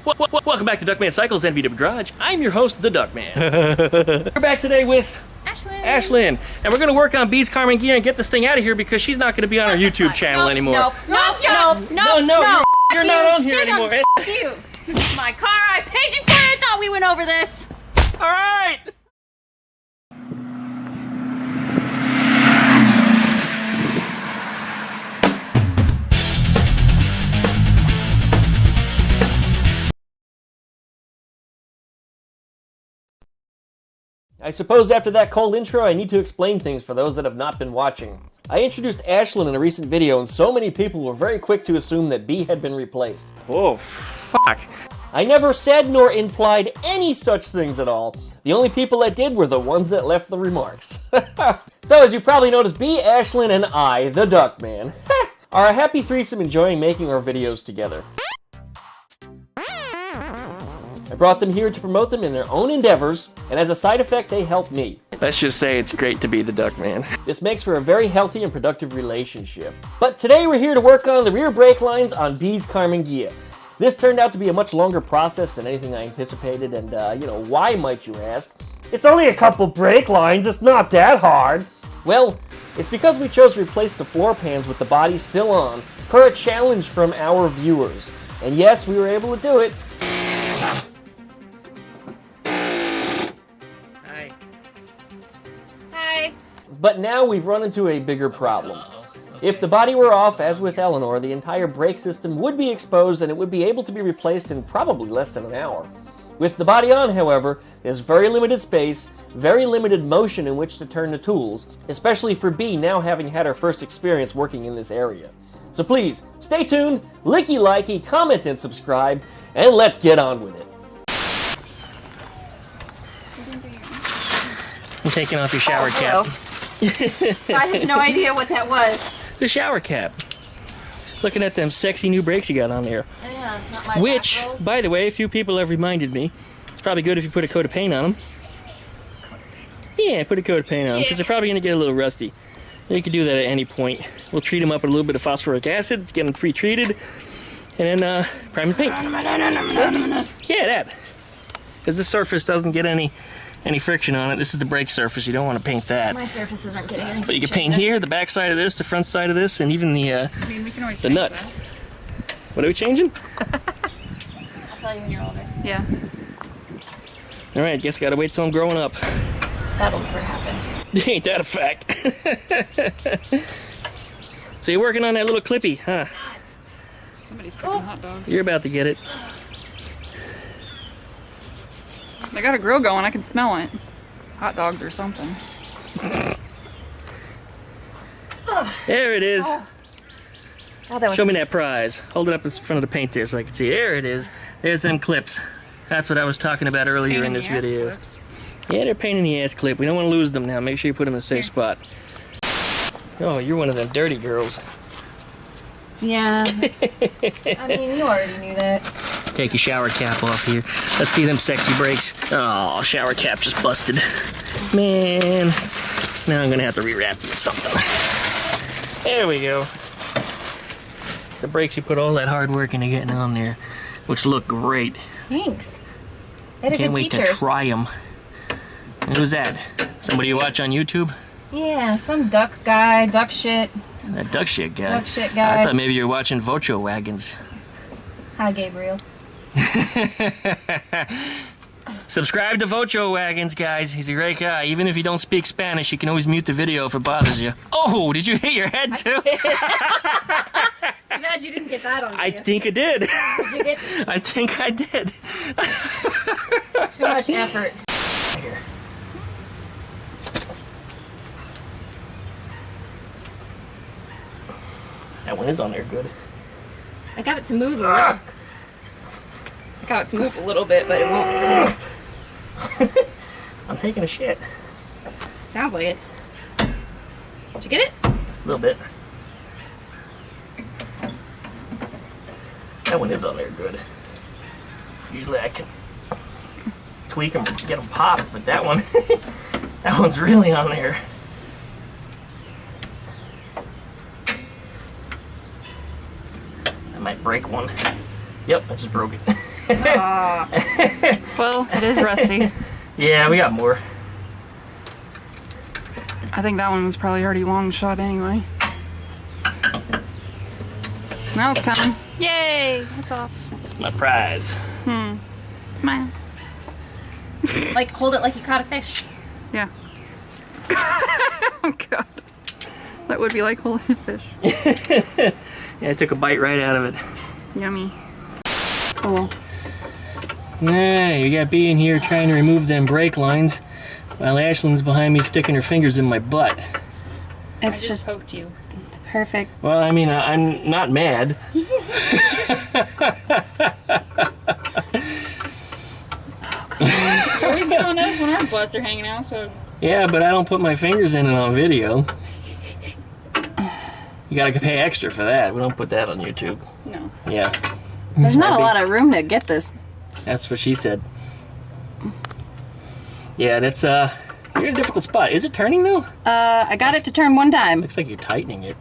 Welcome back to DuckmanCycles and VW Garage. I'm your host, the Duckman. We're back today with Aislinn, and we're going to work on B's Karmann Ghia and get this thing out of here because she's not going to be on our YouTube channel anymore. No, you're not on here anymore. You. This is my car. I paid you for it. I thought we went over this. All right. I suppose after that cold intro, I need to explain things for those that have not been watching. I introduced Aislinn in a recent video, and so many people were very quick to assume that B had been replaced. Oh, fuck. I never said nor implied any such things at all. The only people that did were the ones that left the remarks. So as you probably noticed, B, Aislinn, and I, the Duckman, are a happy threesome enjoying making our videos together. I brought them here to promote them in their own endeavors, and as a side effect, they help me. Let's just say it's great to be the Duckman. This makes for a very healthy and productive relationship. But today we're here to work on the rear brake lines on B's Karmann Ghia. This turned out to be a much longer process than anything I anticipated, and why might you ask? It's only a couple brake lines, it's not that hard. Well, it's because we chose to replace the floor pans with the body still on, per a challenge from our viewers. And yes, we were able to do it. But now we've run into a bigger problem. If the body were off, as with Eleanor, the entire brake system would be exposed and it would be able to be replaced in probably less than an hour. With the body on, however, there's very limited space, very limited motion in which to turn the tools, especially for B now having had her first experience working in this area. So please, stay tuned, licky-likey, comment and subscribe, and let's get on with it. I'm taking off your shower cap. I had no idea what that was. The shower cap. Looking at them sexy new brakes you got on there. Yeah, it's not my Which, back rolls. by the way, a few people have reminded me, it's probably good if you put a coat of paint on them. Yeah, put a coat of paint on them, because they're probably going to get a little rusty. You can do that at any point. We'll treat them up with a little bit of phosphoric acid, get them pre-treated, and then prime and paint. Yeah, that. Because this surface doesn't get any friction on it. This is the brake surface. You don't want to paint that. My surfaces aren't getting any friction. But you can paint here, the back side of this, the front side of this, and even the we can always the nut. that. What are we changing? I'll tell you when you're older. Yeah. All right, guess gotta wait till I'm growing up. That'll never happen. Ain't that a fact? So you're working on that little clippy, huh? Somebody's cooking hot dogs. You're about to get it. I got a grill going. I can smell it. Hot dogs or something. There it is. Oh, that was Show me that prize. Hold it up in front of the paint there so I can see. There it is. There's them clips. That's what I was talking about earlier in this video. Clips. Yeah, they're pain in the ass clip. We don't want to lose them now. Make sure you put them in a safe spot. Oh, you're one of them dirty girls. Yeah. I mean, you already knew that. Take your shower cap off here. Let's see them sexy brakes. Oh, shower cap just busted. Man. Now I'm going to have to rewrap it with something. There we go. The brakes you put all that hard work into getting on there, which look great. Thanks. Had a Can't good wait teacher. to try them. And who's that? Somebody you watch on YouTube? Yeah, some duck guy, duck shit. That duck shit guy. Duck shit guy. I thought maybe you were watching VW Wagons. Hi, Gabriel. Subscribe to VW Wagons, guys. He's a great guy. Even if you don't speak Spanish, you can always mute the video if it bothers you. Oh, did you hit your head too? Too bad you didn't get that on video. I think I did. Did you get I think I did. too much effort? Here. That one is on there good. I got it to move a little. I got it to move a little bit, but it won't. I'm taking a shit. Sounds like it. Did you get it? A little bit. That one is on there good. Usually I can tweak them to get them popped, but that one, that one's really on there. I might break one. Yep, I just broke it. Well, it is rusty. Yeah, we got more. I think that one was probably already long shot anyway. Now it's coming. Yay! It's off. My prize. Smile. Like, hold it like you caught a fish. Yeah. Oh god. That would be like holding a fish. Yeah, I took a bite right out of it. Yummy. Cool. Yeah, you got B in here trying to remove them brake lines, while Aislinn's behind me sticking her fingers in my butt. It's I just poked you. It's perfect. Well, I mean, I'm not mad. You always get on us when our butts are hanging out, so... Yeah, but I don't put my fingers in it on video. You gotta pay extra for that. We don't put that on YouTube. No. Yeah. There's not a lot of room to get this. That's what she said. Yeah, that's, you're in a difficult spot. Is it turning, though? I got it to turn one time. Looks like you're tightening it.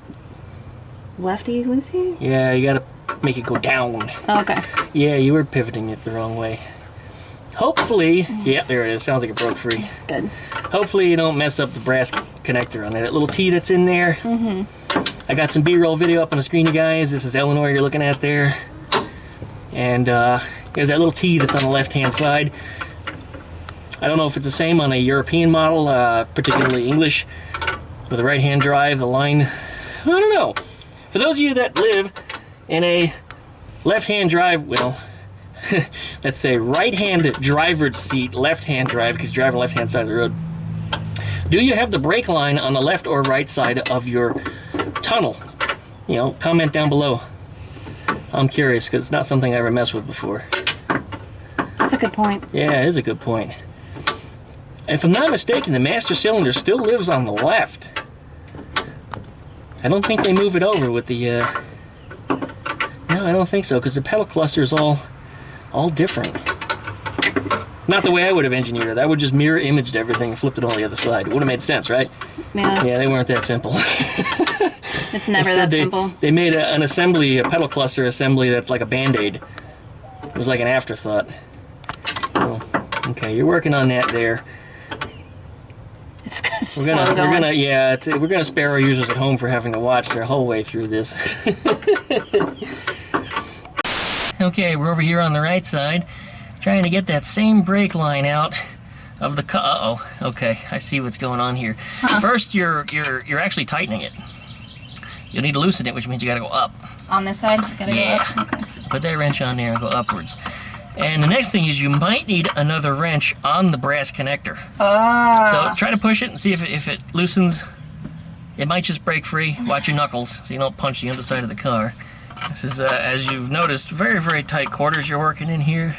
Lefty, loosey? Yeah, you gotta make it go down. Okay. Yeah, you were pivoting it the wrong way. Hopefully, yeah, there it is. Sounds like it broke free. Good. Hopefully you don't mess up the brass connector on there. That little T that's in there. I got some B-roll video up on the screen, you guys. This is Illinois you're looking at there. And there's that little T that's on the left-hand side. I don't know if it's the same on a European model, particularly English, with a right-hand drive. The line, I don't know. For those of you that live in a left-hand drive, well, let's say right-hand driver's seat, left-hand drive, because you drive on the left-hand side of the road. Do you have the brake line on the left or right side of your tunnel? You know, comment down below. I'm curious, because it's not something I ever messed with before. That's a good point. Yeah, it is a good point. If I'm not mistaken, the master cylinder still lives on the left. I don't think they move it over with the, no, I don't think so, because the pedal cluster is all different. Not the way I would have engineered it. I would just mirror imaged everything and flipped it on the other side. It would have made sense, right? Yeah. Yeah, they weren't that simple. It's never Instead, that simple. They made an assembly, a pedal cluster assembly that's like a Band-Aid. It was like an afterthought. Oh, okay, you're working on that there. It's We're gonna spare our users at home for having to watch their whole way through this. Okay, we're over here on the right side, trying to get that same brake line out of the car. Uh-oh. Okay, I see what's going on here. First, you're actually tightening it. You'll need to loosen it, which means you gotta go up. On this side? Gotta go up? Okay. Put that wrench on there and go upwards. And the next thing is you might need another wrench on the brass connector. So try to push it and see if it loosens. It might just break free. Watch your knuckles so you don't punch the underside of the car. This is, as you've noticed, very, very tight quarters you're working in here.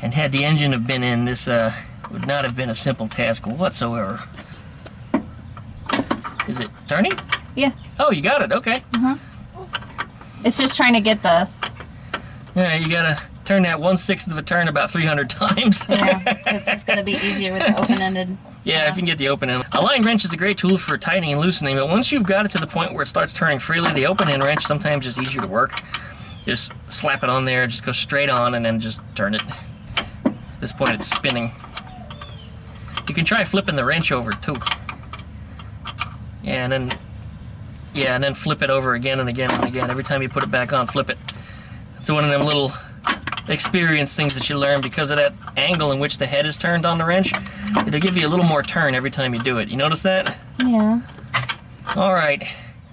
And had the engine have been in, this would not have been a simple task whatsoever. Is it turning? Yeah. Oh, you got it. Okay. It's just trying to get the... Yeah, you gotta turn that 1/6 of a turn about 300 times. Yeah, it's gonna be easier with the open-ended. Yeah, if you can get the open end. A line wrench is a great tool for tightening and loosening, but once you've got it to the point where it starts turning freely, the open end wrench sometimes is easier to work. Just slap it on there, just go straight on, and then just turn it. At this point, it's spinning. You can try flipping the wrench over too. Yeah, and then flip it over again and again and again. Every time you put it back on, flip it. It's one of them little experience things that you learn because of that angle in which the head is turned on the wrench. It'll give you a little more turn every time you do it. You notice that? Yeah. All right.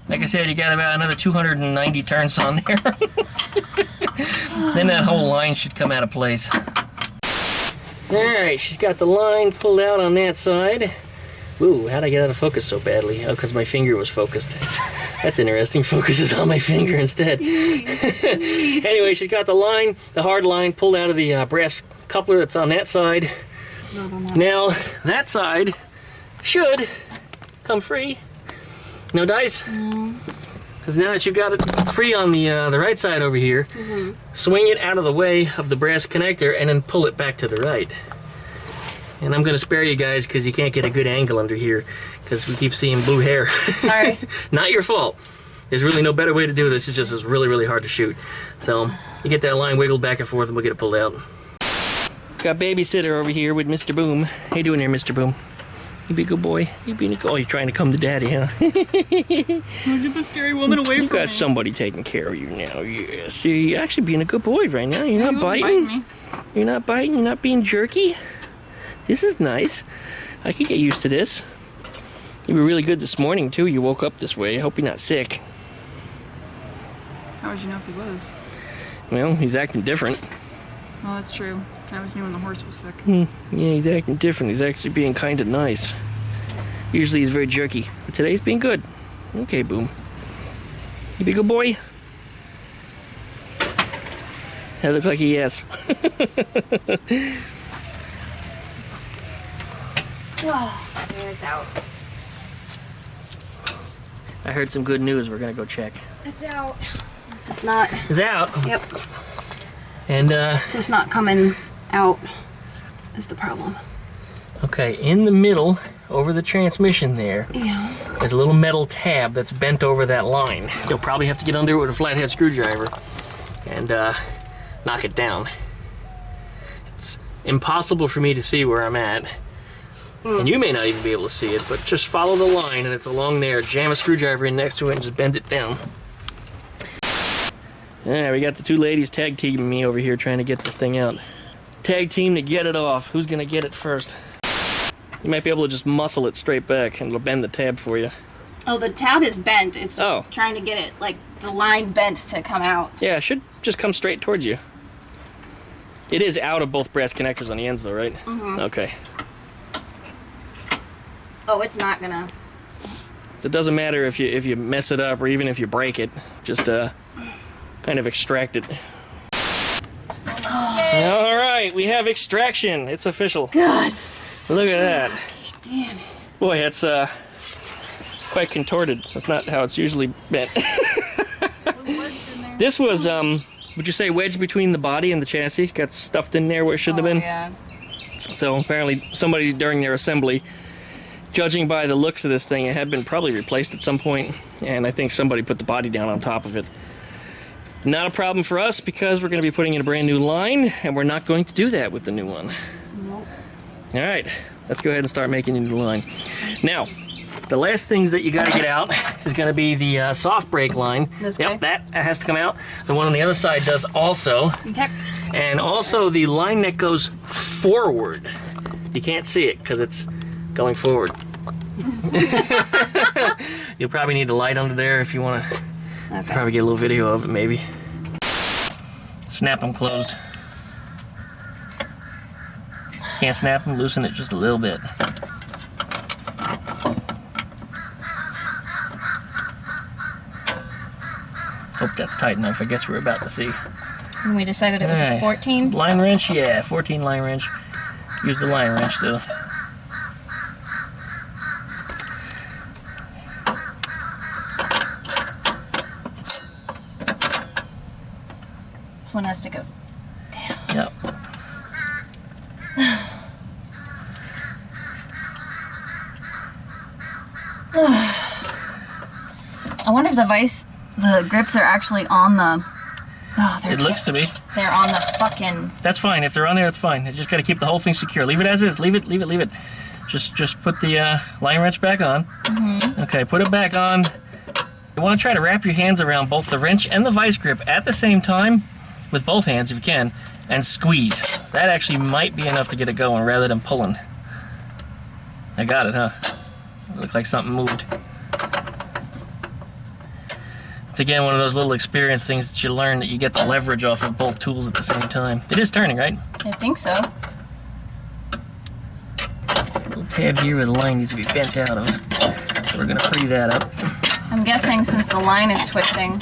Like I said, you got about another 290 turns on there. Then that whole line should come out of place. All right, she's got the line pulled out on that side. Ooh, how'd I get out of focus so badly? Oh, because my finger was focused. That's interesting. Focus is on my finger instead. Anyway, she's got the line, the hard line, pulled out of the brass coupler that's on that side. Now, that side should come free. No dice? No. Because now that you've got it free on the right side over here, swing it out of the way of the brass connector and then pull it back to the right. And I'm going to spare you guys because you can't get a good angle under here because we keep seeing blue hair. Sorry. Not your fault. There's really no better way to do this. It's just it's really, really hard to shoot. So You get that line wiggled back and forth and we'll get it pulled out. Got babysitter over here with Mr. Boom. How you doing there, Mr. Boom? You be a good boy. You being a... Oh, you're trying to come to daddy, huh? Look at the scary woman away from me. You got somebody taking care of you now. Yeah. See, you're actually being a good boy right now. You're not biting. Me. You're not biting. You're not being jerky. This is nice. I could get used to this. You were really good this morning, too. You woke up this way. I hope you're not sick. How would you know if he was? Well, he's acting different. Well, that's true. I always knew when the horse was sick. Yeah, he's acting different. He's actually being kind of nice. Usually he's very jerky, but today he's being good. Okay, Boom. You be a good boy? That looks like he is. Oh, there it's out. I heard some good news. We're gonna go check. It's out. It's just not. It's out. Yep. And It's just not coming out. Is the problem. okay, in the middle, over the transmission there, Yeah. there's a little metal tab that's bent over that line. You'll probably have to get under it with a flathead screwdriver and knock it down. It's impossible for me to see where I'm at. And you may not even be able to see it, but just follow the line and it's along there. Jam a screwdriver in next to it and just bend it down. Yeah, we got the two ladies tag teaming me over here trying to get this thing out. Tag team to get it off. Who's gonna get it first? You might be able to just muscle it straight back and it'll bend the tab for you. Oh, the tab is bent. It's just trying to get it, like, the line bent to come out. Yeah, it should just come straight towards you. It is out of both brass connectors on the ends though, right? Mm-hmm. Okay. Oh, it's not gonna. So it doesn't matter if you mess it up or even if you break it. Just kind of extract it. All right, we have extraction. It's official. God. Look at that. Damn it. Boy, it's quite contorted. That's not how it's usually bent. This was, would you say, wedged between the body and the chassis? Got stuffed in there where it shouldn't have been. Yeah. So apparently somebody during their assembly, judging by the looks of this thing, it had been probably replaced at some point, and I think somebody put the body down on top of it. Not a problem for us because we're going to be putting in a brand new line, and we're not going to do that with the new one. Nope. All right, let's go ahead and start making a new line. Now, the last things that you got to get out is going to be the soft brake line. This guy? Yep, that has to come out. The one on the other side does also. Okay. And also the line that goes forward. You can't see it because it's going forward. You'll probably need the light under there if you want to. Okay. Probably get a little video of it, maybe. Snap them closed. Can't snap them, loosen it just a little bit. Hope that's tight enough. I guess we're about to see. And we decided it was a 14? Line wrench? Yeah, 14 line wrench. Use the line wrench, though. This one has to go down. Yep. I wonder if the grips are actually on the... Oh, It looks to be. They're on the fucking... That's fine. If they're on there, it's fine. You just got to keep the whole thing secure. Leave it as is. Leave it, leave it, leave it. Just put the line wrench back on. Mm-hmm. Okay, put it back on. You want to try to wrap your hands around both the wrench and the vice grip at the same time, with both hands if you can, and squeeze. That actually might be enough to get it going rather than pulling. I got it, huh? It looked like something moved. It's again one of those little experience things that you learn that you get the leverage off of both tools at the same time. It is turning, right? I think so. Little tab here where the line needs to be bent out of. So we're going to free that up. I'm guessing since the line is twisting.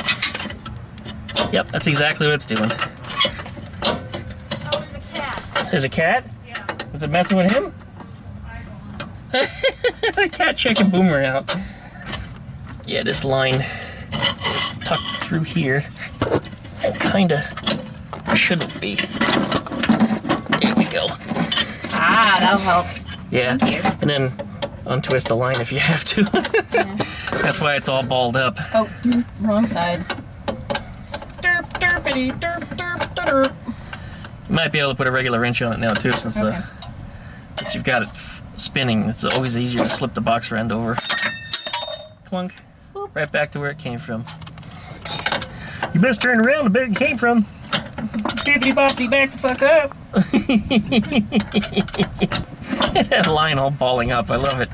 Yep, that's exactly what it's doing. Oh, there's a cat. There's a cat? Yeah. Was it messing with him? The cat checking Boomer out. Yeah, this line is tucked through here. Kinda shouldn't be. There we go. Ah, that'll help. Yeah, Thank you. and then untwist the line if you have to. Yeah. That's why it's all balled up. Oh, wrong side. Derp, derpity, derp, derp. center. You might be able to put a regular wrench on it now too, since you've got it spinning. It's always easier to slip the box end over. Clunk. Boop. Right back to where it came from. You best turn around the bit it came from. Bippity boppity, back the fuck up. That line all balling up. I love it.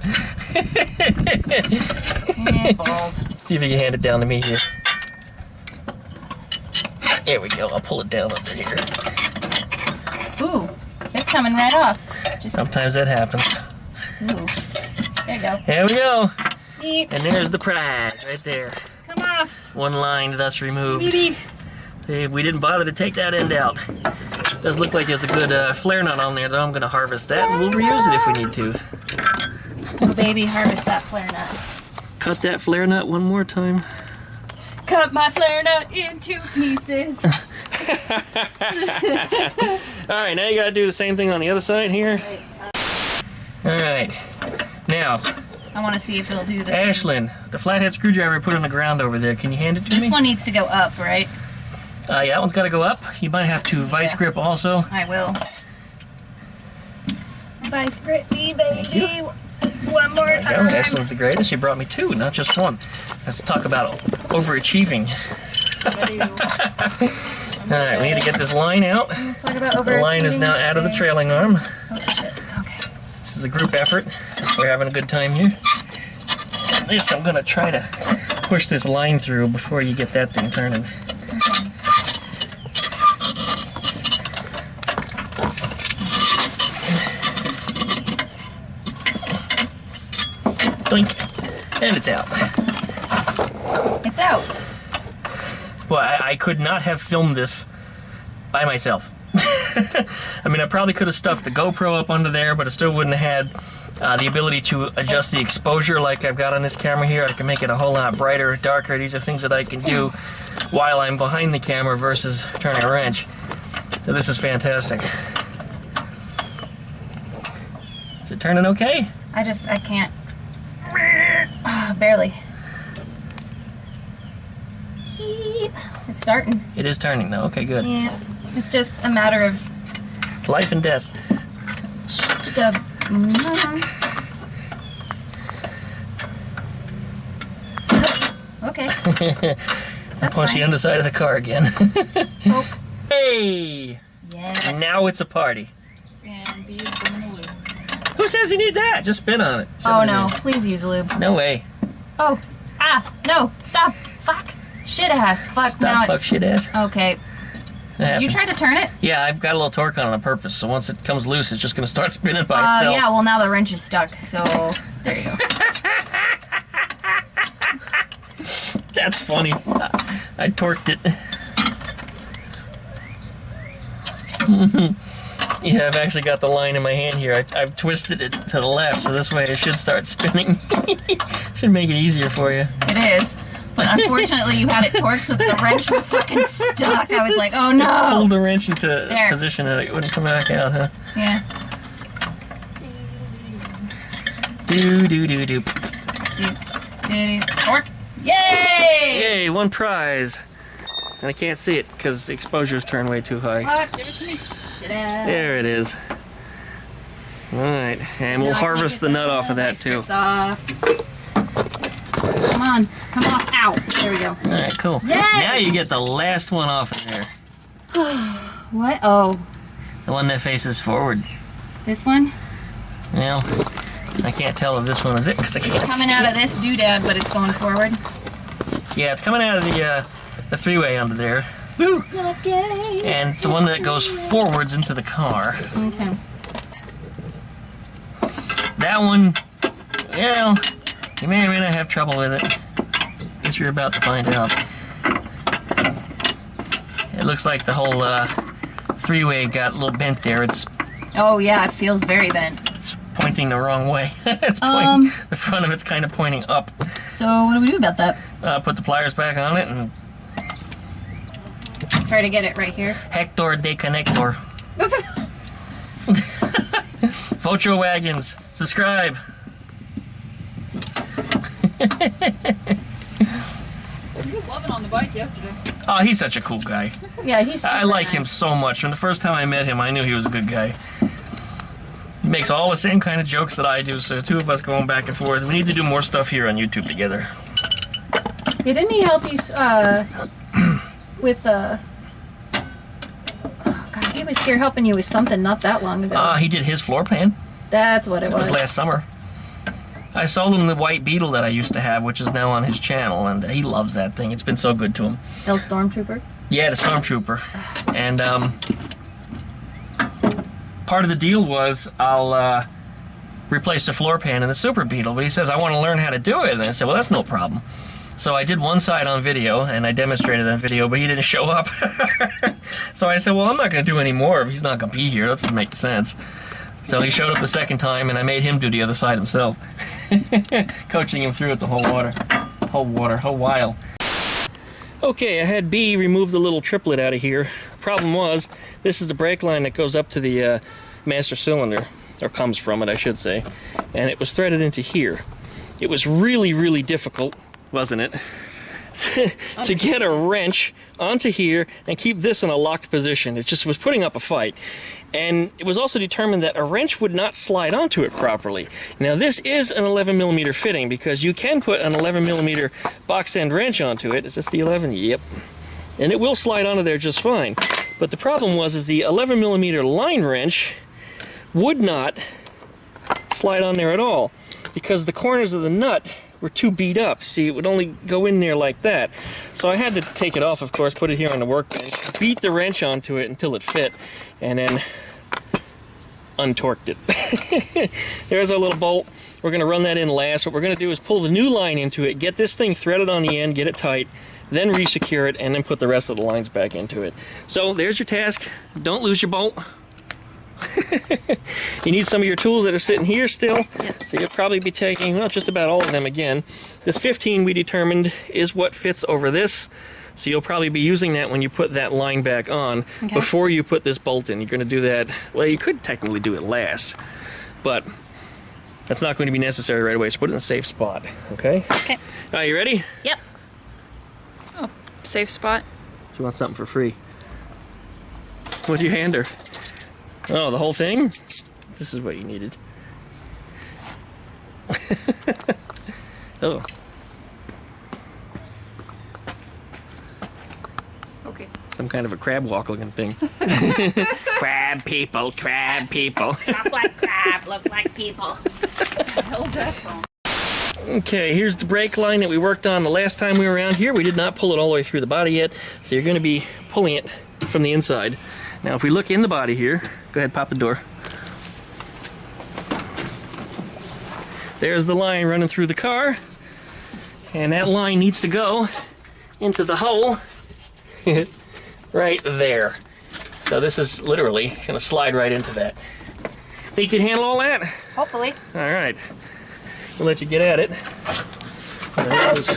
Balls. See if you can hand it down to me here. There we go. I'll pull it down under here. Ooh, it's coming right off. Just sometimes that happens. ooh. There you go. There we go. Beep. And there's the prize right there. Come off. One line thus removed. Beep. Hey, we didn't bother to take that end out. Does look like there's a good flare nut on there, though. I'm going to harvest that, and we'll reuse it if we need to. Oh, baby, harvest that flare nut. Cut that flare nut one more time. Cut my flare nut into pieces. Alright, now you got to do the same thing on the other side here. Alright, now, I want to see if it'll do the... Aislinn, the flathead screwdriver I put on the ground over there. Can you hand it to me? This one needs to go up, right? Yeah, that one's got to go up. You might have to vice grip also. I will. Vice grip me, baby. One more time. Aislinn's the greatest. She brought me two, not just one. Let's talk about overachieving. Alright, we need to get this line out. Let's talk about overachieving. The line is now out of the trailing arm. Oh, shit. Okay. This is a group effort. We're having a good time here. This, I'm going to try to push this line through before you get that thing turning. Blink. And it's out. It's out. Well, I could not have filmed this by myself. I mean, I probably could have stuffed the GoPro up under there, but I still wouldn't have had the ability to adjust the exposure like I've got on this camera here. I can make it a whole lot brighter, darker. These are things that I can do while I'm behind the camera versus turning a wrench. So this is fantastic. Is it turning okay? I can't. Barely. Beep. It's starting. It is turning though. Okay, good. Yeah. It's just a matter of Life and death. the. Okay. That's Punch fine. the underside of the car again. Oh. Hey! Yes. And now it's a party. And be in the lube. Who says you need that? Just spin on it. Oh no! Please use lube. No way. Oh. Ah. No. Stop. Fuck. Shit ass. Fuck. Stop, now fuck, it's. shit ass. Okay. Did you try to turn it? Yeah, I've got a little torque on it on purpose, so once it comes loose, it's just going to start spinning by itself. Yeah, well, now the wrench is stuck, so there you go. That's funny. I torqued it. Yeah, I've actually got the line in my hand here. I've twisted it to the left, so this way it should start spinning. Should make it easier for you. It is. But unfortunately, you had it torqued so that the wrench was fucking stuck. I was like, oh no! Hold the wrench into There. position and it wouldn't come back out, huh? Yeah. Do. Torque. Yay! Yay, one prize. And I can't see it because the exposure's turned way too high. Fuck. Shit ass. There it is. Alright, and we'll harvest the nut off of that too. Off. Come on. Come off. Ow. There we go. Alright, cool. Yay! Now you get the last one off of there. What? Oh. The one that faces forward. This one? Well, I can't tell if this one is it because I can't Coming see out it. of this doodad, but it's going forward. Yeah, it's coming out of the three-way under there. Woo! It's not gay. And it's the one that goes forwards into the car. Okay. That one, well, you may or may not have trouble with it. Guess you're about to find out. It looks like the whole three-way got a little bent there. It's Oh yeah, it feels very bent. pointing the wrong way. It's pointing, the front of it's kind of pointing up. So what do we do about that? Put the pliers back on it and Try to get it right here. Hector de Connector. Vocho Wagons, subscribe. He was loving on the bike yesterday. Oh, he's such a cool guy. Yeah, he's super I like nice. him so much. From the first time I met him, I knew he was a good guy. He makes all the same kind of jokes that I do, so the two of us going back and forth. We need to do more stuff here on YouTube together. Yeah, didn't he help you with oh God, he was here helping you with something not that long ago. He did his floor pan. That's what it That was was. last summer. I sold him the white Beetle that I used to have, which is now on his channel, and he loves that thing. It's been so good to him. El Stormtrooper? Yeah, the Stormtrooper. And part of the deal was I'll replace the floor pan in the Super Beetle, but he says, I want to learn how to do it. And I said, well, that's no problem. So I did one side on video, and I demonstrated on video, but he didn't show up. So I said, well, I'm not going to do any more if he's not going to be here. That doesn't make sense. So he showed up the second time, and I made him do the other side himself. Coaching him through it the whole while. Okay, I had B remove the little triplet out of here. Problem was, this is the brake line that goes up to the master cylinder, or comes from it, I should say, and it was threaded into here. It was really, really difficult, wasn't it, to get a wrench onto here and keep this in a locked position. It just was putting up a fight. And it was also determined that a wrench would not slide onto it properly. Now this is an 11mm fitting, because you can put an 11mm box end wrench onto it. Is this the 11? Yep. And it will slide onto there just fine. But the problem was the 11mm line wrench would not slide on there at all, because the corners of the nut were too beat up. See, it would only go in there like that. So I had to take it off, of course, put it here on the workbench, beat the wrench onto it until it fit, and then untorqued it. There's our little bolt. We're going to run that in last. What we're going to do is pull the new line into it, get this thing threaded on the end, get it tight, then re-secure it, and then put the rest of the lines back into it. So there's your task. Don't lose your bolt. You need some of your tools that are sitting here still. Yes. So you'll probably be taking, well, just about all of them again. This 15 we determined is what fits over this. So you'll probably be using that when you put that line back on, okay, before you put this bolt in. You're going to do that, well, you could technically do it last, but that's not going to be necessary right away. So put it in a safe spot, okay? Okay. All right, you ready? Yep. Oh, safe spot. She wants something for free. What'd you hand her? Oh, the whole thing? This is what you needed. Oh. Okay. Some kind of a crab walk looking thing. Crab people, crab people. Talk like crab, look like people. Held that phone. Okay, here's the brake line that we worked on the last time we were around here. We did not pull it all the way through the body yet, so you're going to be pulling it from the inside. Now, if we look in the body here, go ahead, pop the door. There's the line running through the car, and that line needs to go into the hole right there. So this is literally going to slide right into that. Think you can handle all that? Hopefully. All right. We'll let you get at it. There it goes.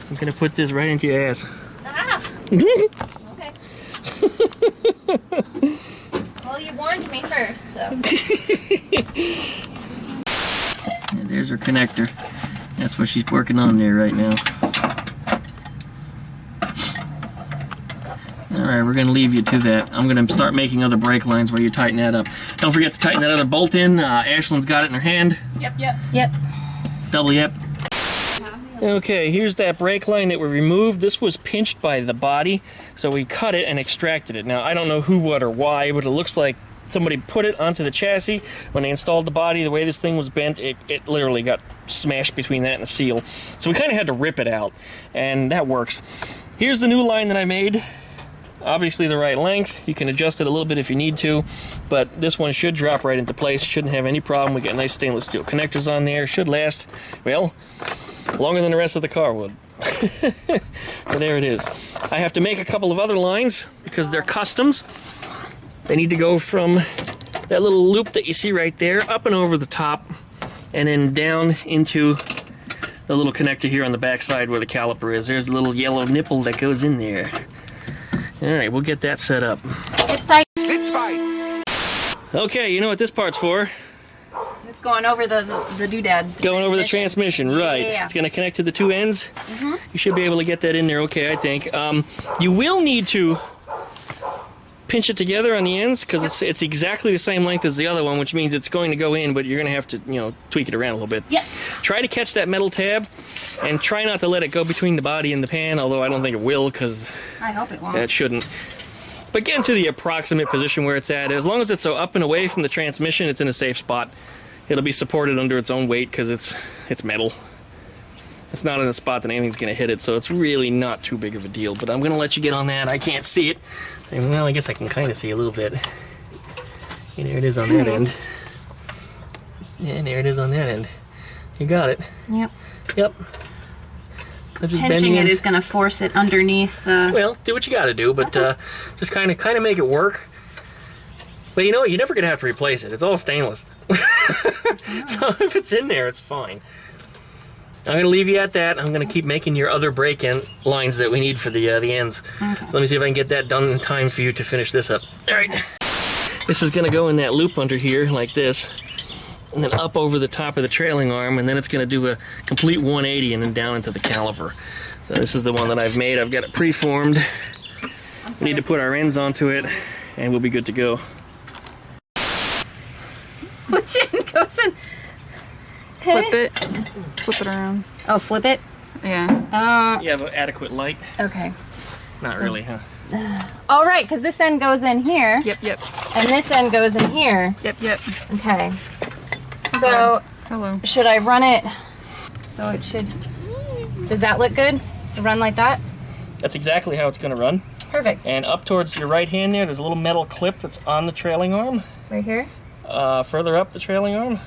I'm going to put this right into your ass. Ah! Okay. Well, you warned me first, so. And there's her connector. That's what she's working on there right now. Alright, we're going to leave you to that. I'm going to start making other brake lines while you tighten that up. Don't forget to tighten that other bolt in. Aislinn's got it in her hand. Yep. Double yep. Okay, here's that brake line that we removed. This was pinched by the body, so we cut it and extracted it. Now, I don't know who, what, or why, but it looks like somebody put it onto the chassis. When they installed the body, the way this thing was bent, it literally got smashed between that and the seal. So we kind of had to rip it out, and that works. Here's the new line that I made. Obviously the right length. You can adjust it a little bit if you need to, but this one should drop right into place. Shouldn't have any problem. We got nice stainless steel connectors on there. Should last, well, longer than the rest of the car would. So there it is. I have to make a couple of other lines because they're customs. They need to go from that little loop that you see right there up and over the top and then down into the little connector here on the back side where the caliper is. There's a little yellow nipple that goes in there. Alright, we'll get that set up. It's tight. Spitz fights. Okay, you know what this part's for. It's going over the doodad. Going over the transmission, right. Yeah. It's going to connect to the two ends. You should be able to get that in there okay, I think. You will need to pinch it together on the ends because it's exactly the same length as the other one, which means it's going to go in, but you're going to have to, you know, tweak it around a little bit. Yep. Try to catch that metal tab and try not to let it go between the body and the pan, although I don't think it will because I hope it won't. it shouldn't. But get into the approximate position where it's at. As long as it's so up and away from the transmission, it's in a safe spot. It'll be supported under its own weight because it's metal. It's not in a spot that anything's going to hit it, so it's really not too big of a deal. But I'm going to let you get on that. I can't see it. Well, I guess I can kind of see a little bit. And there it is on that end. And there it is on that end. You got it. Yep. Yep. Pinching it is going to force it underneath the... Well, do what you got to do, but just kind of make it work. But you know what? You're never going to have to replace it. It's all stainless. So if it's in there, it's fine. I'm going to leave you at that. I'm going to keep making your other brake end lines that we need for the ends. Okay. So let me see if I can get that done in time for you to finish this up. All right. This is going to go in that loop under here like this, and then up over the top of the trailing arm, and then it's going to do a complete 180 and then down into the caliper. So this is the one that I've made. I've got it preformed. We need to put our ends onto it, and we'll be good to go. Which end goes in? Flip it. Flip it around. Oh, flip it? Yeah. You have an adequate light? Okay. Not really, huh? All right, because this end goes in here. Yep. And this end goes in here. Yep. Okay. So, hello. Should I run it? So it should... Does that look good? To run like that? That's exactly how it's going to run. Perfect. And up towards your right hand there, there's a little metal clip that's on the trailing arm. Right here? Further up the trailing arm.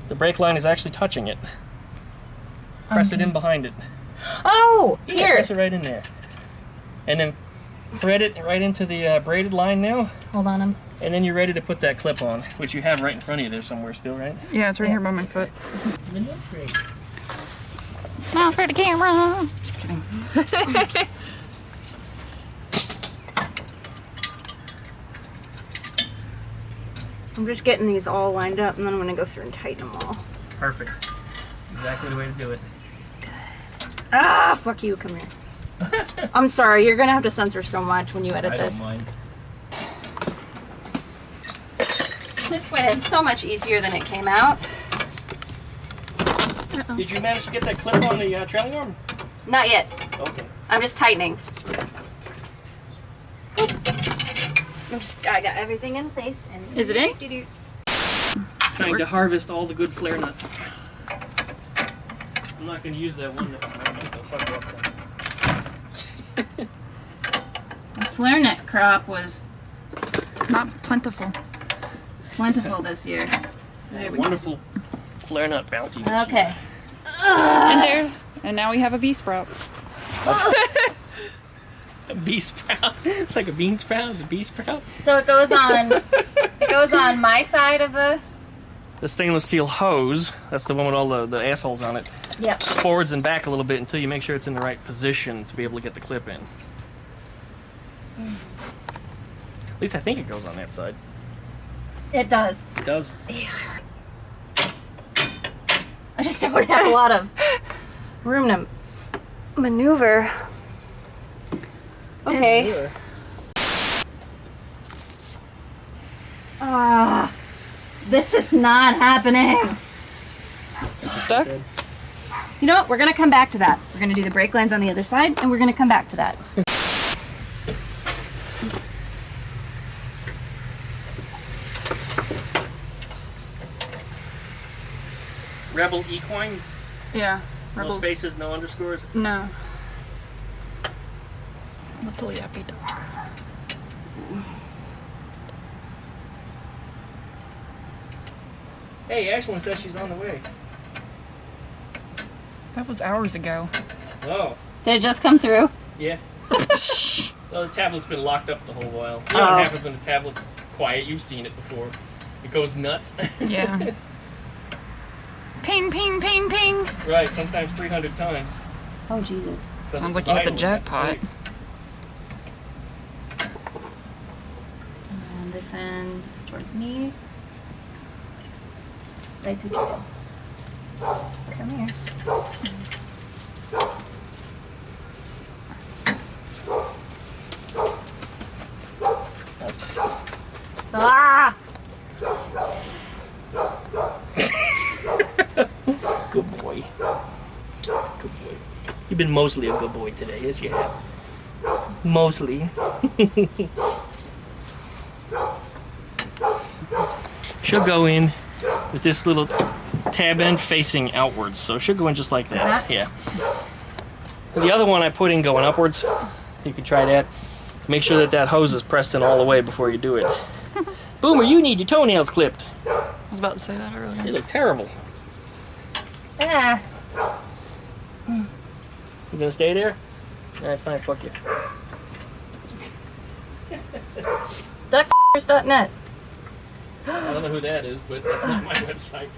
The brake line is actually touching it. Press it in behind it. Oh, Yeah, here. press it right in there. And then thread it right into the braided line now. Hold on. And then you're ready to put that clip on, which you have right in front of you there somewhere still, right? Yeah, it's right here by my foot. Great. Smile for the camera. Just kidding. I'm just getting these all lined up, and then I'm going to go through and tighten them all. Perfect. Exactly the way to do it. Ah, fuck you. Come here. I'm sorry. You're going to have to censor so much when you edit this. I don't mind. This way it's so much easier than it came out. Did you manage to get that clip on the trailing arm? Not yet. Okay. I'm just tightening. I got everything in place. And Is it in? Trying to harvest all the good flare nuts. I'm not going to use that one. The flare nut crop was Not plentiful. plentiful this year. Wonderful flare nut bounty. Okay. And now we have a bee sprout. A bee sprout. It's like a bean sprout. It's a bee sprout. So it goes on. It goes on my side of the. The stainless steel hose. That's the one with all the assholes on it. Yep. Forwards and back a little bit until you make sure it's in the right position to be able to get the clip in. At least I think it goes on that side. It does. It does. Yeah. I just don't have a lot of room to maneuver. Okay. This is not happening. Stuck? You know what? We're gonna come back to that. We're gonna do the brake lines on the other side, and we're gonna come back to that. Rebel equine. Yeah. No Rebel. spaces, no underscores. No. Little yappy dog. Hey, Aislinn says she's on the way. That was hours ago. Oh, Did it just come through? yeah. Well, the tablet's been locked up the whole while. You know what happens when the tablet's quiet? You've seen it before. It goes nuts. Yeah. Ping, ping, ping, ping. Right, sometimes 300 times. Oh, Jesus. Sounds like you hit the jackpot. And this end is towards me. I took you. Come here. Ah! Good boy. Good boy. You've been mostly a good boy today, yes you have. Mostly. She'll go in with this little tab end facing outwards, so she'll go in just like that. Yeah. The other one I put in going upwards. You can try that. Make sure that hose is pressed in all the way before you do it. Boomer, you need your toenails clipped. I was about to say that earlier. They look terrible. Ah. You gonna stay there? Alright, fine, fuck you. Duckers.net. I don't know who that is, but that's not my website.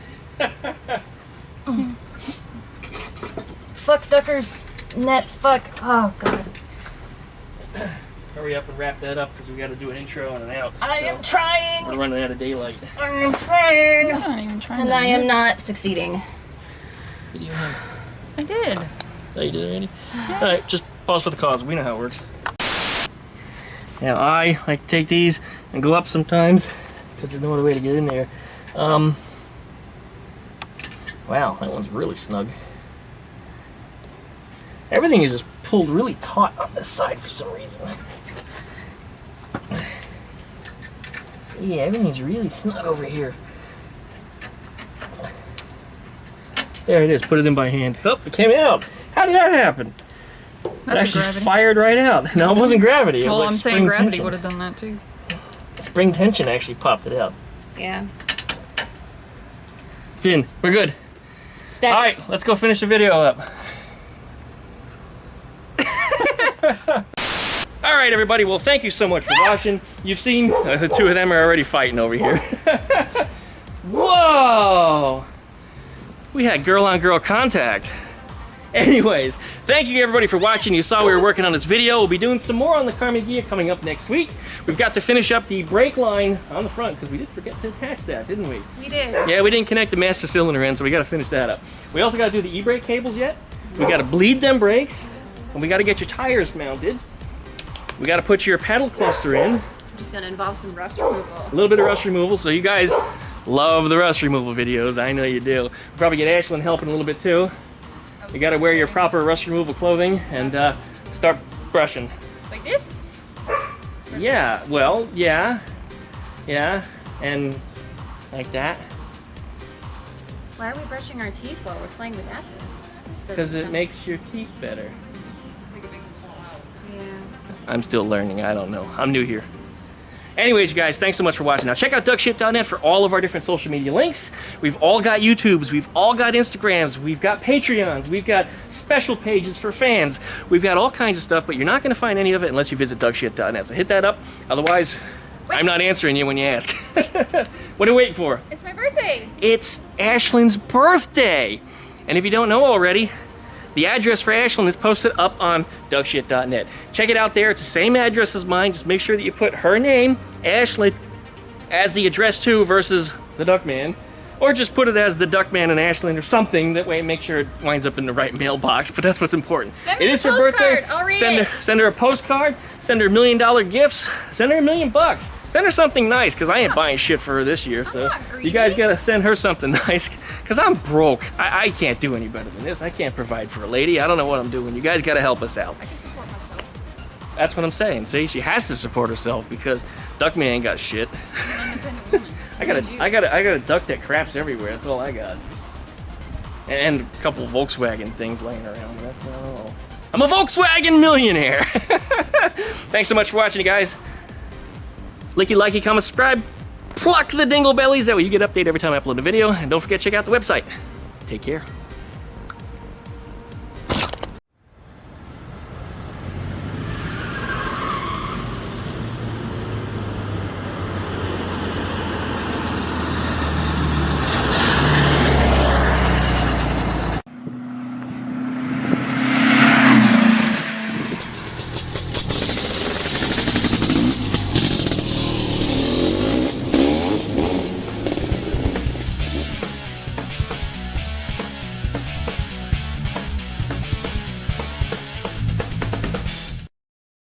Fuck Duckers.net. Fuck. Oh, God. Hurry up and wrap that up because we got to do an intro and an out. I am trying. We're running out of daylight. I am trying. I'm not even trying. And I am not succeeding. Video home. I did. Oh, you did already? Alright, just pause for the cause. We know how it works. Now, I like to take these and go up sometimes because there's no other way to get in there. Wow, that one's really snug. Everything is just pulled really taut on this side for some reason. Yeah, everything's really snug over here. There it is. Put it in by hand. Oh, it came out. How did that happen? It actually gravity. fired right out. No, it wasn't gravity. It Well, was like I'm saying spring gravity tension. would have done that too. Spring tension actually popped it out. Yeah. It's in. We're good. Step. All right, let's go finish the video up. All right, everybody. Well, thank you so much for watching. You've seen the two of them are already fighting over here. Whoa! We had girl-on-girl contact. Anyways, thank you everybody for watching. You saw we were working on this video. We'll be doing some more on the Karmann Ghia coming up next week. We've got to finish up the brake line on the front because we did forget to attach that, didn't we? We did. Yeah, we didn't connect the master cylinder in, so we got to finish that up. We also got to do the e-brake cables yet. We got to bleed them brakes, and we got to get your tires mounted. We got to put your pedal cluster in. I'm just gonna involve some rust removal. A little bit of rust removal, so you guys love the rust removal videos. I know you do. We'll probably get Aislinn helping a little bit too. You got to wear your proper rust removal clothing and start brushing. Like this? Yeah, well, yeah, and like that. Why are we brushing our teeth while we're playing with acid? Because it makes your teeth better. Yeah. I'm still learning. I don't know. I'm new here. Anyways, you guys, thanks so much for watching. Now, check out duckshit.net for all of our different social media links. We've all got YouTubes. We've all got Instagrams. We've got Patreons. We've got special pages for fans. We've got all kinds of stuff, but you're not going to find any of it unless you visit duckshit.net. So hit that up. Otherwise, I'm not answering you when you ask. What are you waiting for? It's my birthday. It's Aislinn's birthday. And if you don't know already, the address for Aislinn is posted up on duckshit.net. Check it out there. It's the same address as mine. Just make sure that you put her name, Aislinn, as the address too versus the Duckman. Or just put it as the Duckman and Aislinn or something. That way make sure it winds up in the right mailbox. But that's what's important. Send me It a is her birthday. postcard. I'll read Send her a postcard. Send her $1 million gifts. Send her $1 million bucks. Send her something nice, because I ain't buying shit for her this year. So not greedy. you guys gotta send her something nice, because I'm broke. I can't do any better than this. I can't provide for a lady. I don't know what I'm doing. You guys gotta help us out. I can support myself. That's what I'm saying. See, she has to support herself because Duckman ain't got shit. I got a duck that craps everywhere. That's all I got. And a couple Volkswagen things laying around. But that's not all. I'm a Volkswagen millionaire. Thanks so much for watching, you guys. Licky, likey, comment, subscribe. Pluck the dingle bellies. That way you get updated every time I upload a video. And don't forget to check out the website. Take care.